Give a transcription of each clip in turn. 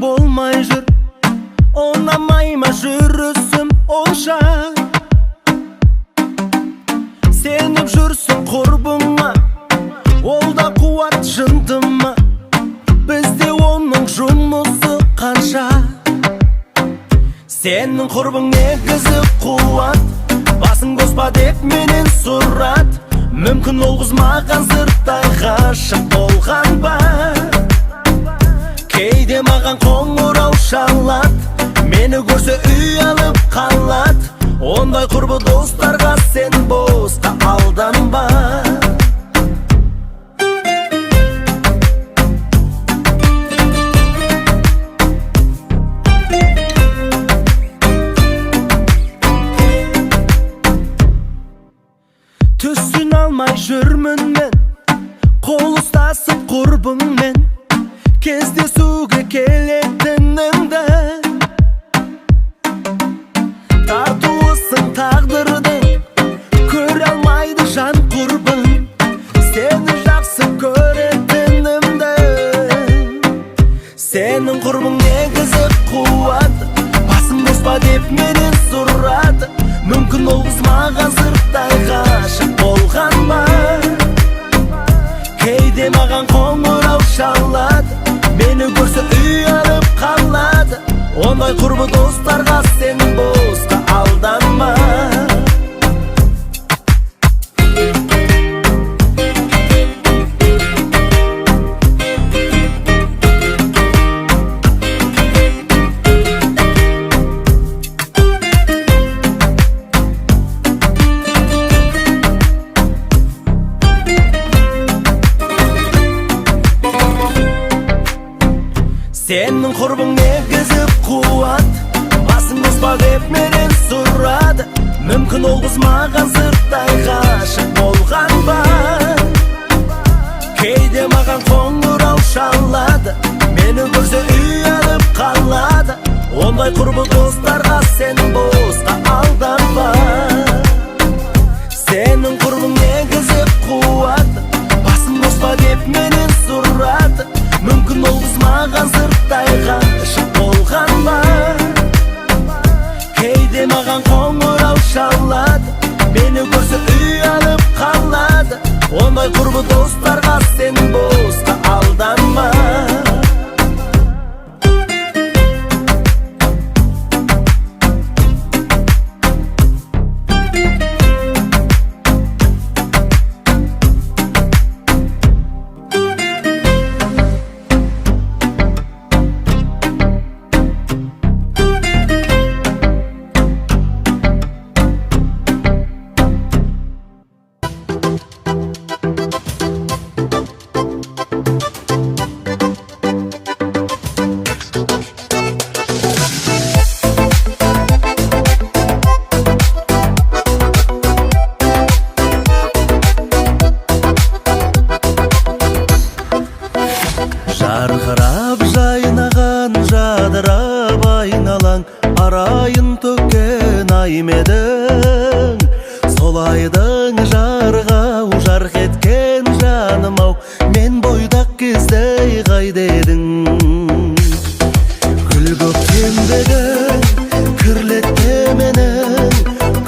bolmay jür, onamayma жүрүсүм онша. Сеніп жүрсің құрбыңа, ол да қуат жындыма. Бізде оның жұмысы қанша. Сенің құрбың негізі қуат, басың қоспа деп менен сұрат. Мүмкін ол қыз маған сырттай ғашық болған ба. Кейде маған қоңырау шалат, мені көрсе үй алып қалат. Ондай құрбы достарға сен босқа алданба. Түсін алмай жүрмін мен, қол ұстасып құрбыңмен, кездесуге келетініңді. Тартуысың тағдырдың, көре алмайды жан құрбың, сені жақсы көретінімді. Сенің құрбың негізі қуат, басың қоспа деп менен сұрат. Мүмкін ол қыз маған сырттай ғашық болған ба. Кейде маған қоңырау шалат, мені көрсе үй алып қалады. Ондай құрбы достарға сен босқа алданма. Сенің құрбың негізі қуат, басың қоспа деп менен сұрады. Мүмкін ол қыз маған сырттай ғашық болған ба. Кейде маған қоңырау шалады, мені көрсе үй алып қалады. Ондай құрбы достарға сен босқа алданба. Сенің құрбың негізі қуат, басың қоспа деп менен сұрады. Мүмкін ол қыз маған сырттай ғашық болған ба. Кейде маған қоңырау шалады, мені көрсе үй алып қалады. Ондай құрбы достарға сен босқа алданма. Жарқырап жайнаған жадырап айналаң, арайын төккен аймедің. Сол айдың жарғау жарқ еткен жаным-ау, мен бойдақ кезде қайда едің? Гүл көктемдегі кірлетті менің,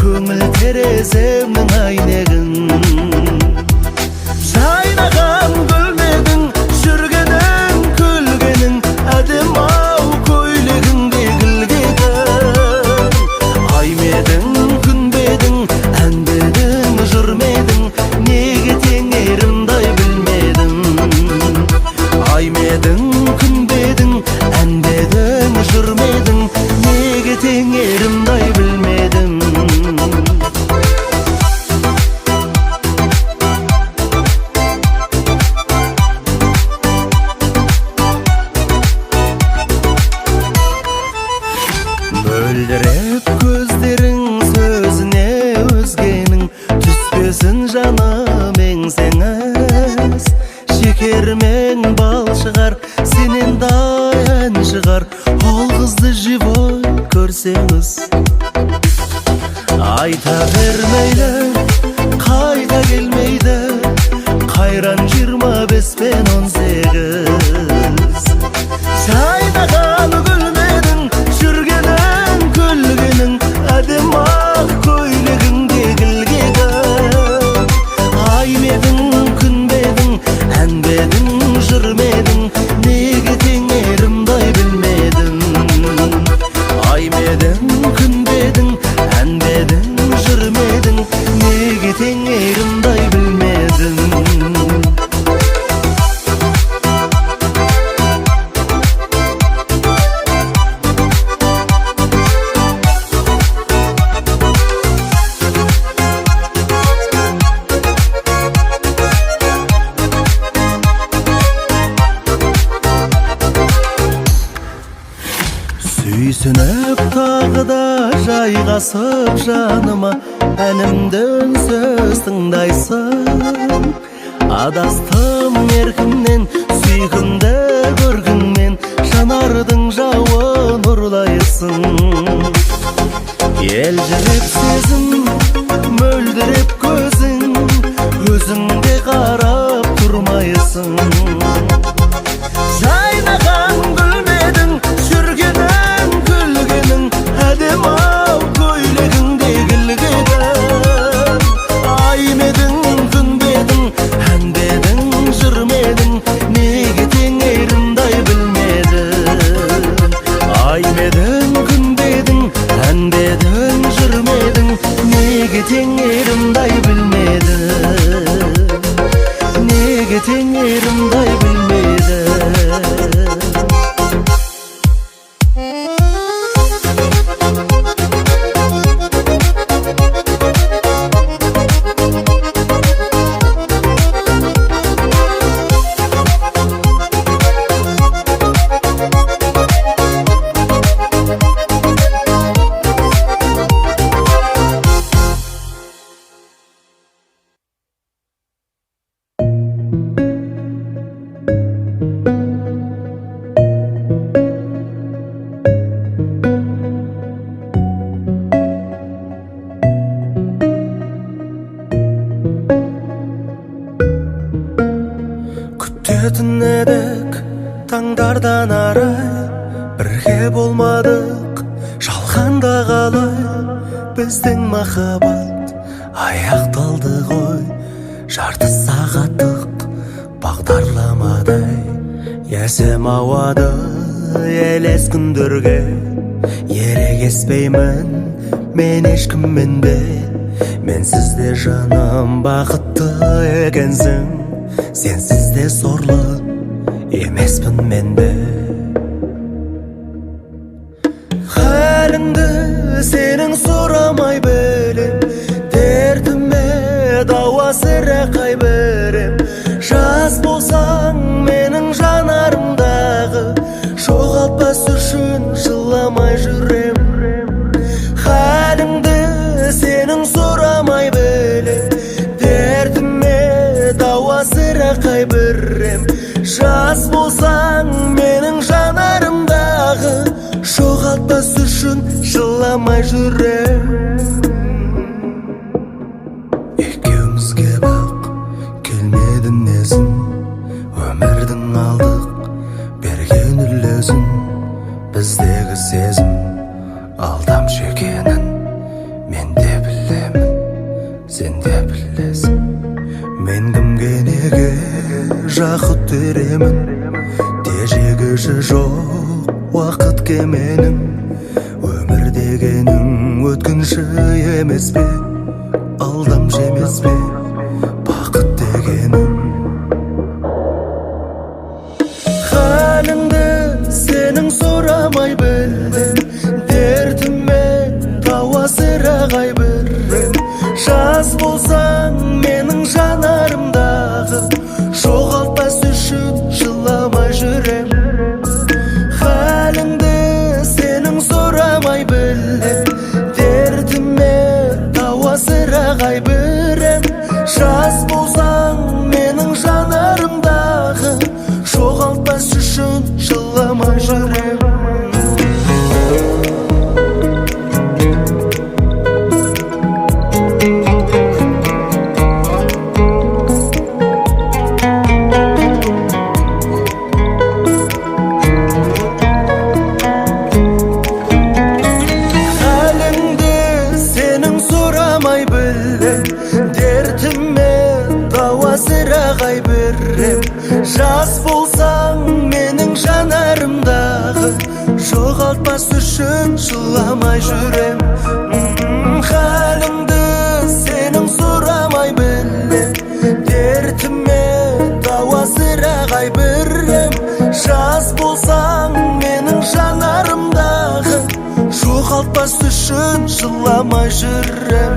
көңіл тереземнің айнегін. Жайнаған гүлмедің, жүргенің күлгенің, әдем-ау көйлегіңде гүлгедің. Аймедің, күнбедің, әнбедің, жүрмедің, неге теңерімдай білмедің. Аймедің, күнбедің, әнбедің, жүрмедің, неге теңерімдай білмедің. Мөлдіреп көздерің сөзіне өзгенің, түспесін жаным еңсеңіз. Шекермен бал шығар, сенен дайын шығар, ол қызды живой көрсеңіз. Айта бермейлі, қайта келмейді, қайран 25 пен 18. Жайнаған Сүйсініп тағы да жайғасып жаныма, әнімді үнсіз тыңдайсың. Адастым еркімнен, сүйкімді көргіңмен, жанардың жауын ұрлайсың. Елжіреп сезім, мөлдіреп көзің, өзіңде қарап тұрмайсың. Жайнаған гүлмедің, жүргенің күлгенің, әдем-ау көйлегіңде гүлгедің. Ай медің, күн бедің, ән бедің, жыр медің, неге теңерімдай білмедің. Ай медің, күн бедің, ән бедің, жыр медің, неге теңерімдай білмедің. Неге теңерімдай білмедің. Күтетін едік таңдардан арай, бірге болмадық жалғанда қалай. Біздің махаббат аяқталды ғой, жарты сағаттық бағдарламадай. Есім ауады елес күндерге, ерегеспеймін мен ешкіммен де. Менсіз де жаным бақытты екенсің, сенсіз де сорлы емеспін мен де. Халіңді сенің сұрамай білем, дертіме дауа сірә қай берем. Жас болсаң менің жанарымдағы, жоғалтпас үшін жыламай жүрем. Халіңді сенің сұрамай білем, дертіме дауа сірә қай берем. Жас болсаң менің жанарымдағы, жоғалтпас үшін жыламай жүрем. Екеумізге бақ келмедің несін, өмірдің алдық берген үлесін. Біздегі сезім алдамшы екенін мен де білемін, сен де білесің. Мен кімге неге жақұт теремін, тежегіші жоқ уақыт кеменің. Өмір дегенің өткінші емес пе, алдамшы емес пе бақыт дегенің. Халіңді сенің сұрамай білдім, дертіме дауа сірә қай берем. Жас болсаң менің жанарымдағы, жоғалтпас үшін жыламай жүрем. Халіңді сенің сұрамай білдім, дертіме дауа сірә қай берем. Жас болсаң менің жанарымдағы, жоғалтпас үшін жыламай жүрем. Жас болсаң менің жанарымдағы, жоғалтпас үшін жыламай жүрем. Халіңді сенің сұрамай білем, дертіме дауа сірә қай берем. Жас болсаң менің жанарымдағы, жоғалтпас үшін жыламай жүрем.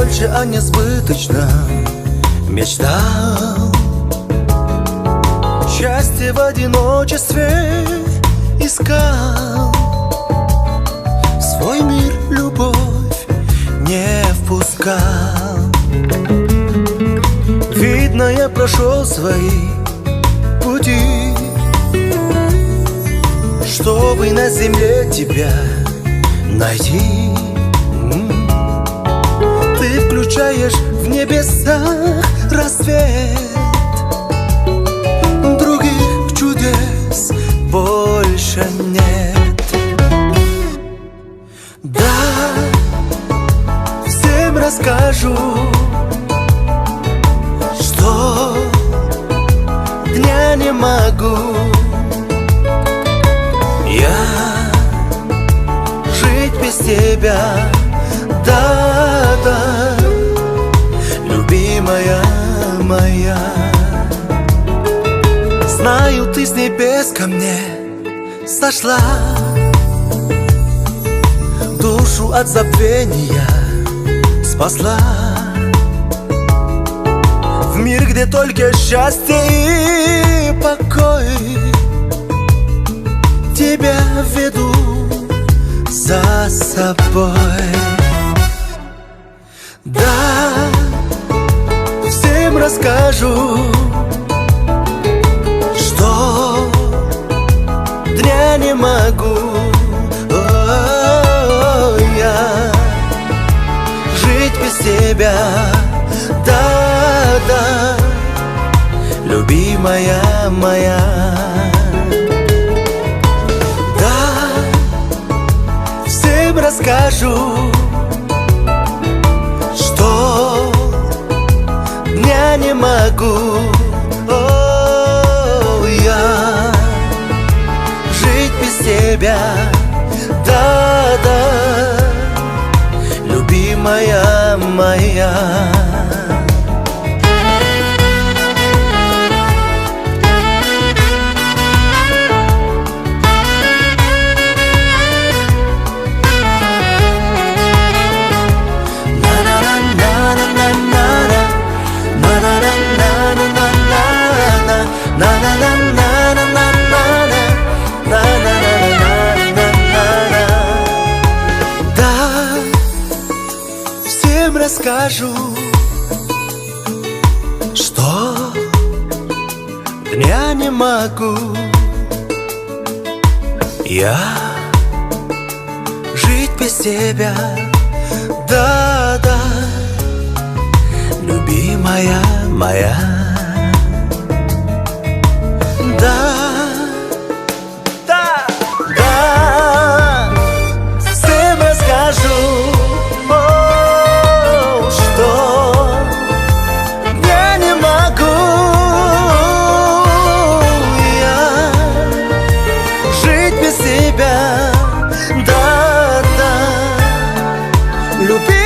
больше о несбыточном мечтал. Счастье в одиночестве искал. В свой мир любовь не впускал. Видно, я прошел свои пути, чтобы на земле тебя найти. Ты включаешь в небесах рассвет. Других чудес больше нет. Да, всем расскажу, что дня не могу я жить без тебя. Да, любимая моя. Знаю, ты с небес ко мне сошла, душу от забвения спасла. В мир, где только счастье и покой, тебя веду за собой. Да, всем расскажу, что дня не могу я жить без тебя. Да, любимая моя. Да, всем расскажу, что дня не могу я жить без тебя. Да, любимая моя. Расскажу, что дня не могу я жить без тебя. Да, любимая моя. Да, всем расскажу, любимая.